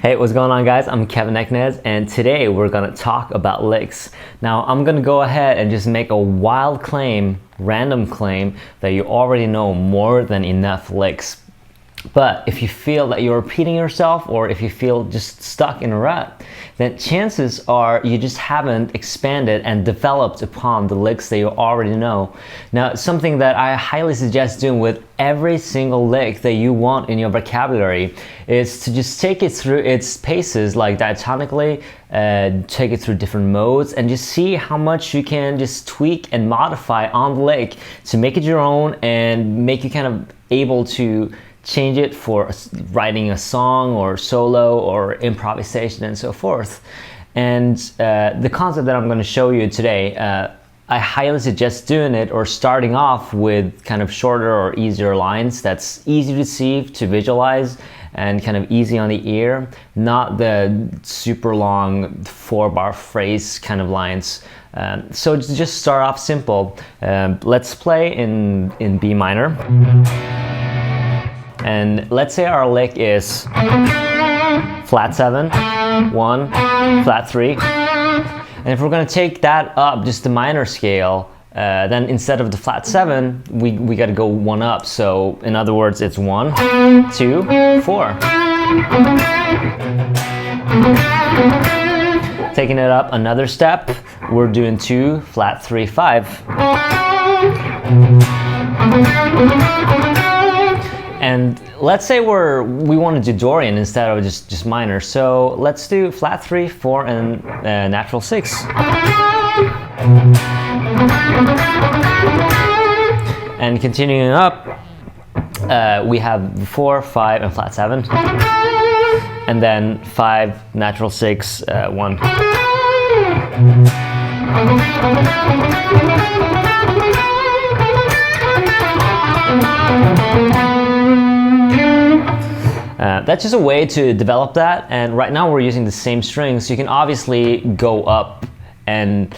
Hey, what's going on, guys? I'm Keven Eknes, and today we're gonna talk about licks. Now, I'm gonna go ahead and just make a wild claim, random claim, that you already know more than enough licks. But if you feel that you're repeating yourself, or if you feel just stuck in a rut, then chances are you just haven't expanded and developed upon the licks that you already know. Now, something that I highly suggest doing with every single lick that you want in your vocabulary is to just take it through its paces, like diatonically, take it through different modes, and just see how much you can just tweak and modify on the lick to make it your own and make you kind of able to change it for writing a song or solo or improvisation and so forth. And the concept that I'm going to show you today, I highly suggest doing it or starting off with kind of shorter or easier lines that's easy to see, to visualize, and kind of easy on the ear, not the super long 4-bar phrase kind of lines. So just start off simple. Let's play in B minor. And let's say our lick is flat 7, 1, flat 3. And if we're going to take that up just the minor scale, then instead of the flat 7, we got to go 1 up. So in other words, it's 1, 2, 4. Taking it up another step, we're doing 2, flat 3, 5. And let's say we want to do Dorian instead of just minor. So let's do flat 3, 4, and natural 6. And continuing up, we have 4, 5, and flat 7. And then 5, natural 6, 1. That's just a way to develop that, and right now we're using the same strings, so you can obviously go up and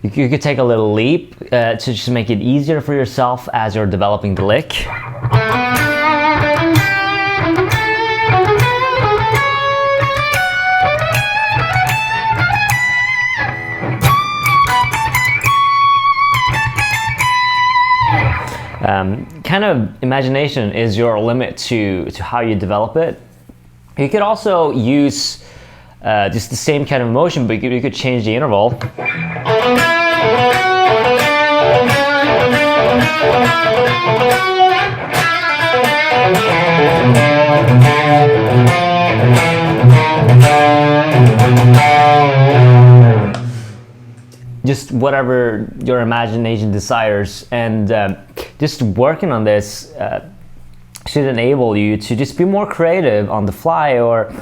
you could take a little leap to just make it easier for yourself as you're developing the lick. Kind of imagination is your limit to how you develop it. You could also use just the same kind of motion, but you could change the interval. Just whatever your imagination desires, and just working on this should enable you to just be more creative on the fly, or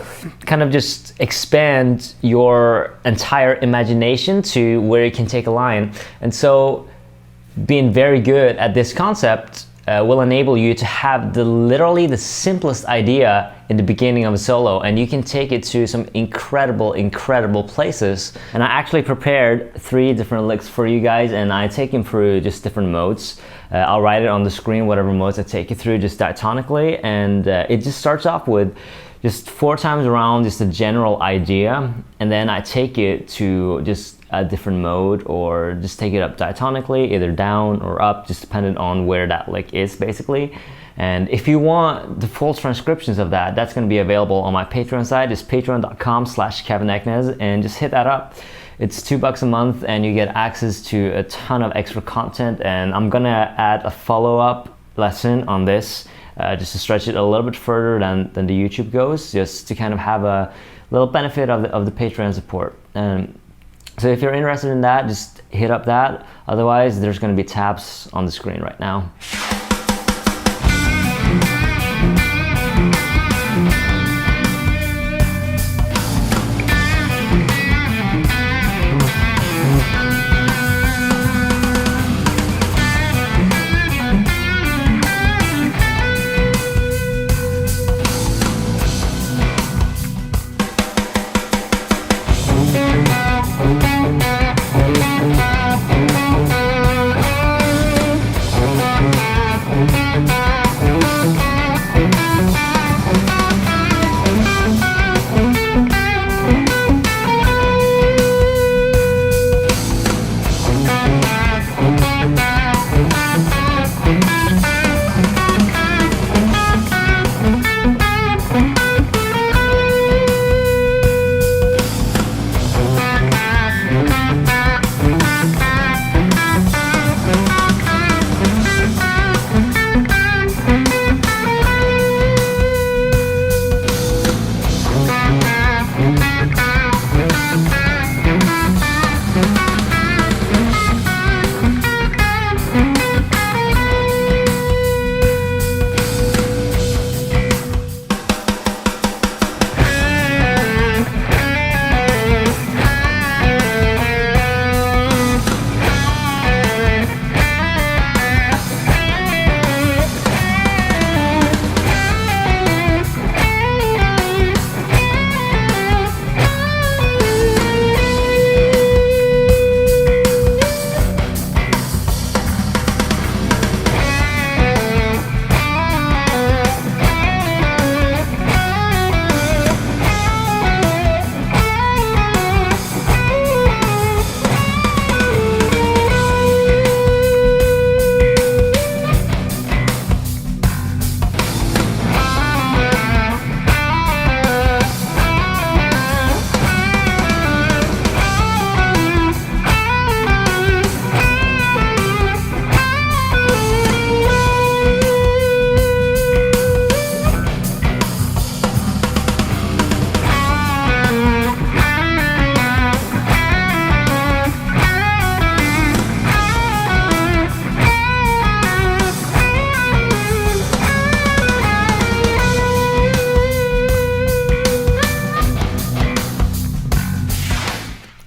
kind of just expand your entire imagination to where you can take a line. And so being very good at this concept will enable you to have literally the simplest idea in the beginning of a solo, and you can take it to some incredible places. And I actually prepared 3 different licks for you guys, and I take them through just different modes. I'll write it on the screen, whatever modes I take you through, just diatonically, and it just starts off with just 4 times around, just a general idea, and then I take it to just a different mode, or just take it up diatonically, either down or up, just depending on where that lick is, basically. And if you want the full transcriptions of that, that's going to be available on my Patreon site. It's patreon.com/KevenEknes, and just hit that up. It's $2 a month, and you get access to a ton of extra content. And I'm gonna add a follow-up lesson on this, just to stretch it a little bit further than the YouTube goes, just to kind of have a little benefit of the Patreon support. So if you're interested in that, just hit up that. Otherwise, there's going to be tabs on the screen right now.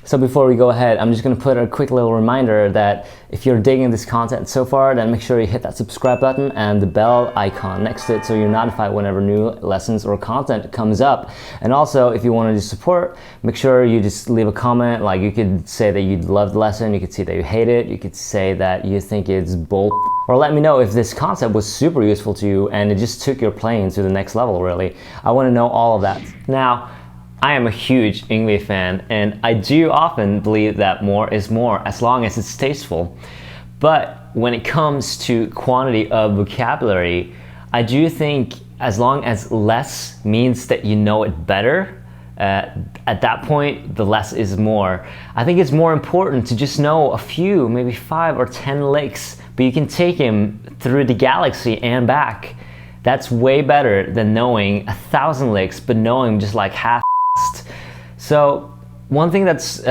So before we go ahead, I'm just going to put a quick little reminder that if you're digging this content so far, then make sure you hit that subscribe button and the bell icon next to it so you're notified whenever new lessons or content comes up. And also, if you want to just support, make sure you just leave a comment. Like, you could say that you love the lesson, you could say that you hate it, you could say that you think it's bull, or let me know if this concept was super useful to you and it just took your playing to the next level, really. I want to know all of that. Now, I am a huge Yngwie fan, and I do often believe that more is more as long as it's tasteful. But when it comes to quantity of vocabulary, I do think as long as less means that you know it better, at that point, the less is more. I think it's more important to just know a few, maybe 5 or 10 licks, but you can take him through the galaxy and back. That's way better than knowing 1,000 licks, but knowing just like half. So one thing that's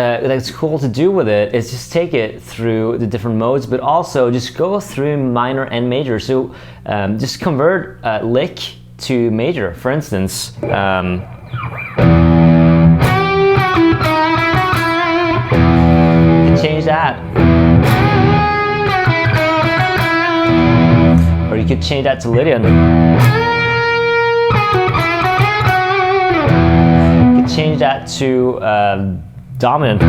cool to do with it is just take it through the different modes, but also just go through minor and major. So just convert lick to major. For instance, you can change that, or you could change that to Lydian. Change that to dominant.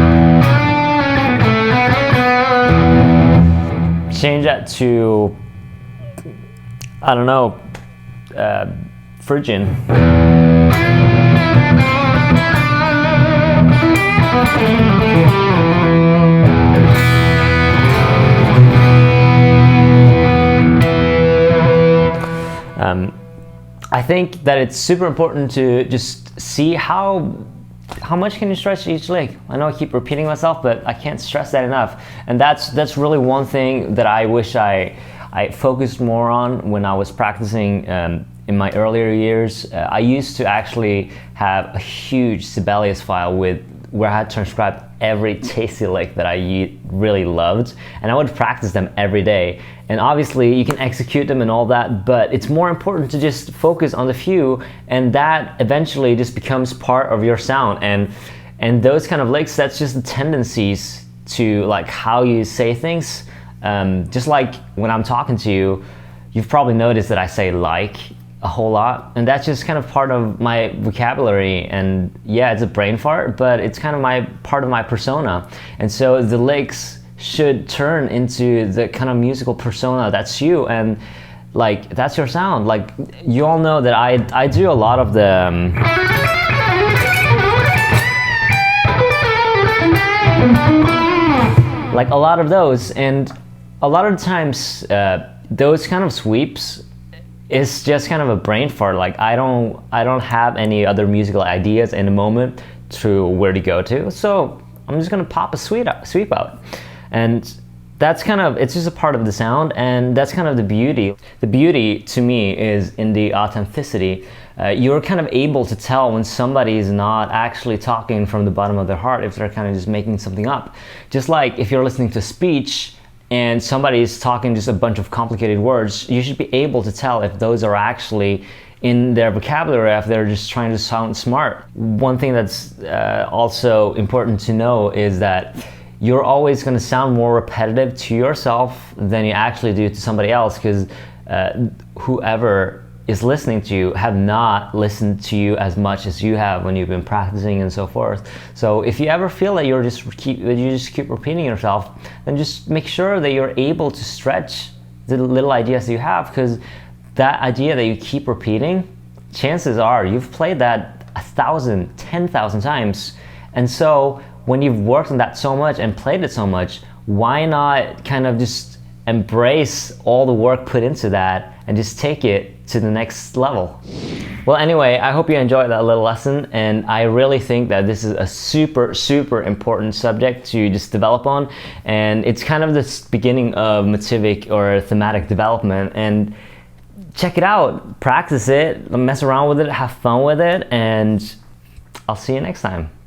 Change that to, I don't know, Phrygian. I think that it's super important to just see how much can you stretch each lick. I know I keep repeating myself, but I can't stress that enough. And that's really one thing that I wish I focused more on when I was practicing in my earlier years. I used to actually have a huge Sibelius file where I had transcribed every tasty lick that I really loved, and I would practice them every day. And obviously you can execute them and all that, but it's more important to just focus on the few, and that eventually just becomes part of your sound. And those kind of licks, that's just the tendencies to like how you say things. Just like when I'm talking to you, you've probably noticed that I say like a whole lot, and that's just kind of part of my vocabulary. And yeah, it's a brain fart, but it's kind of part of my persona. And so the licks should turn into the kind of musical persona that's you, and like that's your sound. Like, you all know that I do a lot of the like a lot of those, and a lot of the times those kind of sweeps is just kind of a brain fart. Like, I don't have any other musical ideas in the moment to where to go to, so I'm just gonna pop a sweep out. And that's kind of, it's just a part of the sound, and that's kind of the beauty. The beauty to me is in the authenticity. You're kind of able to tell when somebody is not actually talking from the bottom of their heart, if they're kind of just making something up. Just like if you're listening to speech and somebody is talking just a bunch of complicated words, you should be able to tell if those are actually in their vocabulary, if they're just trying to sound smart. One thing that's also important to know is that you're always going to sound more repetitive to yourself than you actually do to somebody else, because whoever is listening to you have not listened to you as much as you have when you've been practicing and so forth. So if you ever feel that you just keep repeating yourself, then just make sure that you're able to stretch the little ideas you have, because that idea that you keep repeating, chances are you've played that 1,000, 10,000 times. And so when you've worked on that so much and played it so much, why not kind of just embrace all the work put into that and just take it to the next level? Well, anyway, I hope you enjoyed that little lesson, and I really think that this is a super, super important subject to just develop on, and it's kind of the beginning of motivic or thematic development. And check it out, practice it, mess around with it, have fun with it, and I'll see you next time.